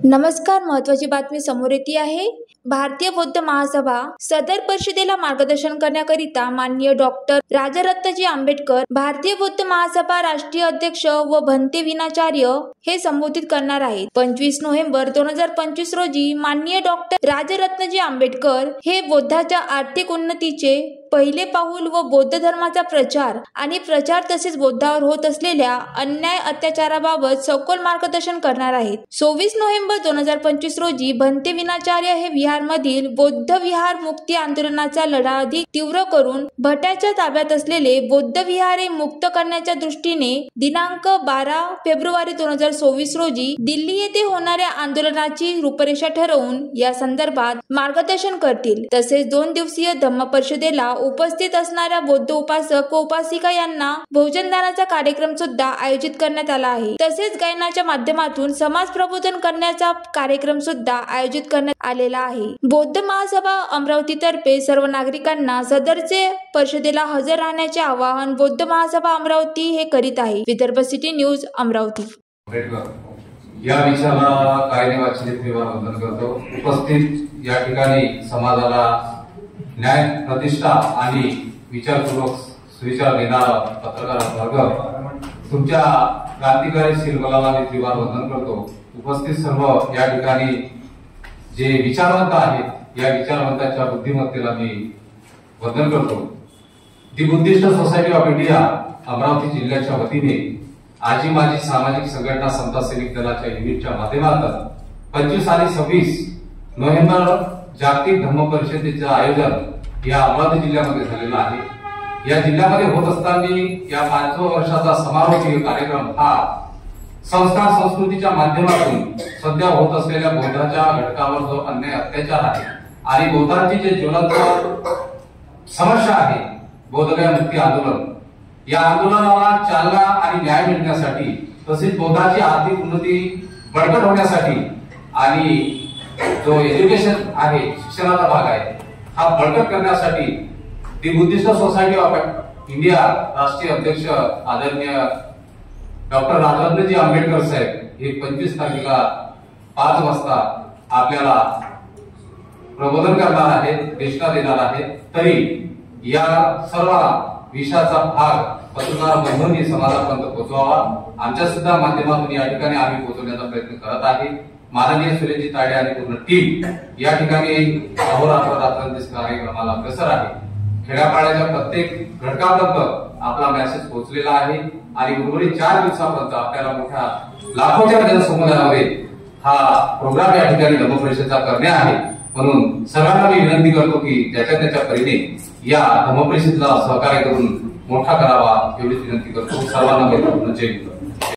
नमस्कार, महत्त्वाची बातमी समोर येते आहे। भारतीय बौद्ध महासभा सदर परिषदेला मार्गदर्शन करण्याकरिता माननीय डॉक्टर राजरत्नजी आंबेडकर भारतीय बौद्ध महासभा राष्ट्रीय अध्यक्ष व भंते विनाचार्य हे संबोधित करणार आहेत। 25 नोव्हेंबर 2025 रोजी माननीय डॉक्टर राजरत्नजी आंबेडकर हे बौद्धाच्या आर्थिक उन्नतीचे पहिले पाऊल व बौद्ध धर्माचा प्रचार तसेच बौद्धावर होत असलेल्या अन्याय अत्याचाराबाबत सखोल मार्गदर्शन करणार आहेत। 24 नोव्हेंबर 2025 रोजी भंते विनाचार्य हे बिहारमधील बौद्ध विहार मुक्ती आंदोलनाचा लढा अधिक तीव्र करून भटाच्या ताब्यात असलेले बौद्ध विहारे मुक्त करण्याच्या दृष्टीने दिनांक 12 फेब्रुवारी 2024 रोजी दिल्ली येथे होणाऱ्या आंदोलनाची रूपरेषा ठरवून या संदर्भात मार्गदर्शन करतील। तसेच 2 दिवसीय धम्म परिषदेला उपस्थित असणाऱ्या बौद्ध उपासक व उपासिका यांना भोजनदानाचा कार्यक्रम सुद्धा आयोजित करण्यात आला आहे। तसेच गायनाच्या माध्यमातून समाज प्रबोधन करण्याचा कार्यक्रम सुद्धा आयोजित करण्यात आलेला आहे। बौद्ध महासभा अमरावती तर्फे सर्व नागरिकांना सदरचे परिषदेला हजर राहण्याचे आवाहन बौद्ध महासभा अमरावती हे करीत आहे। Vidarbha city news Amravati. या विचाराला कायदे वाचनिक वंदन करतो। उपस्थित या ठिकाणी समाजाला न्याय प्रतिष्ठा आणि विचारपूर्वक सुविचार देणारा पत्रकार वर्ग, तुमच्या क्रांतिकारी शिल्पकलाला मी त्रिवार वंदन करतो। उपस्थित सर्व या ठिकाणी जे विचारवंत आहेत या विचारवंतांच्या बुद्धिमत्तेला मी वंदन करतो। दी Buddhist society of India Amravati जिल्ह्याच्या वतीने आजी माजी सामाजिक संघटना समता सैनिक दलाच्या युनिटच्या माध्यमातून 25 आणि 26 नोव्हेंबर जागतिक धम्म परिषदेचे आयोजन या अमरावती जिल्ह्यामध्ये झालेला आहे। या जिल्ह्यामध्ये होत असताना या 5व्या वर्षाचा समारोपीय कार्यक्रम हा संस्कार संस्कृतीच्या माध्यमातून सध्या होत असलेल्या बौद्धाच्या घटकावर जो अन्याय अत्याचार आहे आणि बौद्धांची जे ज्वलंत समस्या आहे बौद्धगया मुक्ती आंदोलन, या आंदोलनाला चालना आणि न्याय मिळण्यासाठी तसेच बौद्धाची आर्थिक उन्नती बळकट होण्यासाठी आणि जो एज्युकेशन आहे शिक्षणाचा भाग आहे हा बळकट करण्यासाठी दी बुद्धिस्ट सोसायटी ऑफ इंडिया राष्ट्रीय अध्यक्ष आदरणीय डॉक्टर राजरत्नजी आंबेडकर साहेब हे 25 तारखेला 5 वाजता आपल्याला प्रबोधन करणार आहेत, देशना देणार आहेत। तरी या सर्व विषयाचा भाग पत्रकार बंधूंनी समाजापर्यंत पोहोचवावा। आमच्या सुद्धा माध्यमातून या ठिकाणी आम्ही पोहोचवण्याचा प्रयत्न करत आहे। माननीय सुरेशजी ताडे आणि पूर्ण टीम या ठिकाणी अहोरात्र रात्रंदिवस कार्यक्रमाला अग्रेसर आहे। खेड्यापाड्याच्या प्रत्येक घटकापर्यंत आपला मेसेज पोहोचलेला आहे आणि उर्वरित 4 दिवसापर्यंत आपल्याला मोठ्या लाखोच्या जनसमुदायामध्ये हा प्रोग्राम या ठिकाणी धम्म परिषदेचा करणे आहे। म्हणून सर्वांना मी विनंती करतो की ज्याच्या त्याच्या परीने या धम्म परिषदेला सहकार्य करून मोठा करावा एवढीच विनंती करतो। सर्वांना जय हिंद।